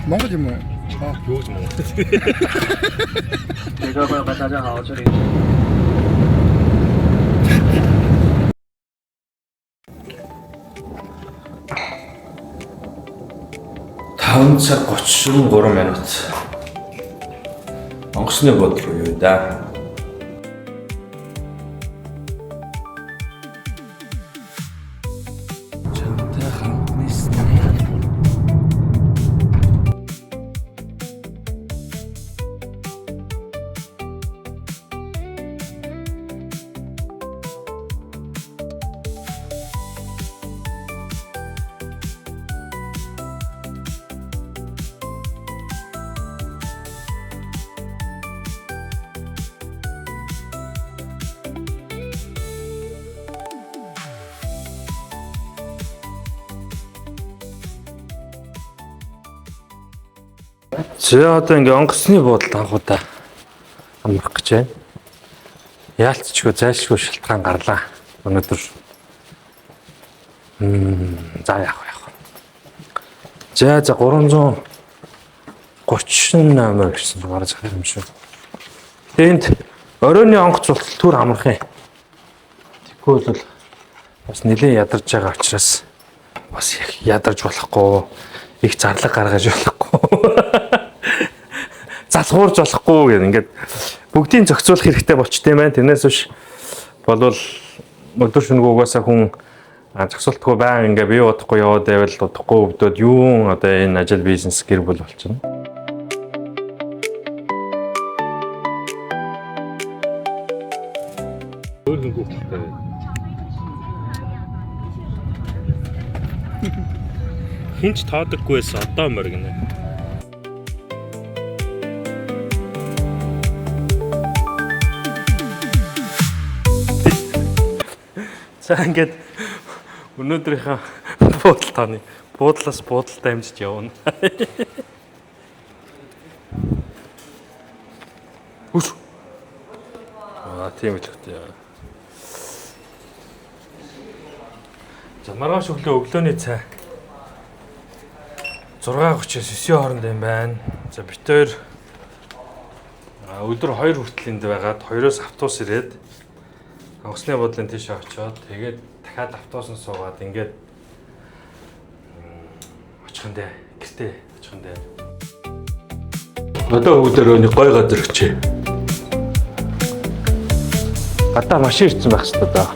Монгол юм уу? юу ч мөн. 旅客朋友们，大家好，这里。 5 цаг 33 минут. Онгоцны бодол юу да? Чамтай хамт ниснэ. За одоо ингээ онгоцны бодолд анхудаа амрах гэж байна. Яалтчгүй зайлшгүй шалтгаан гарлаа. Өнөөдөр за яах вэ? За 338 гэсэн гараж ирэх юм шүү. Тэнд оройны онгоц болтол түр амрах юм. Тэгвэл бол бас нэлээд ядарч байгаа учраас бас их ядарч болохгүй, их зарлаг гаргаж болохгүй. Залхуурж болохгүй гэх ингээд бүгдийг зохицуулах хэрэгтэй болчтой юм байна. Тэрнээс биш болвол өдөр шөнөгүй угаасаа хүн зохицуултгүй байн ингээ бие удахгүй яваад байвал удахгүй өвдөд юу одоо энэ ажил бизнес гэр бүл болчихно. Өөрөнгөө хэлтэй. Хинч таадаггүйс одоо моргинэ. За ингээд өнөөдрийнхээ буудал таны буудлаас буудалтай амжиж явна. Үш. Тийм л хөтэй. За маргааш өглөөний цай 6:39 хооронд юм байна. За бид хоёр өдөр 2 хүртэл энд байгаад 2-оос автобус ирээд онгоцны бодлын тийш очоод тэгээд дахиад автобусанд суугаад ингээд очихандаа гэртээ очихандаа. Одоо өдөр гой газар өгчээ. Гадаа машин ирсэн байх хэрэгтэй даа.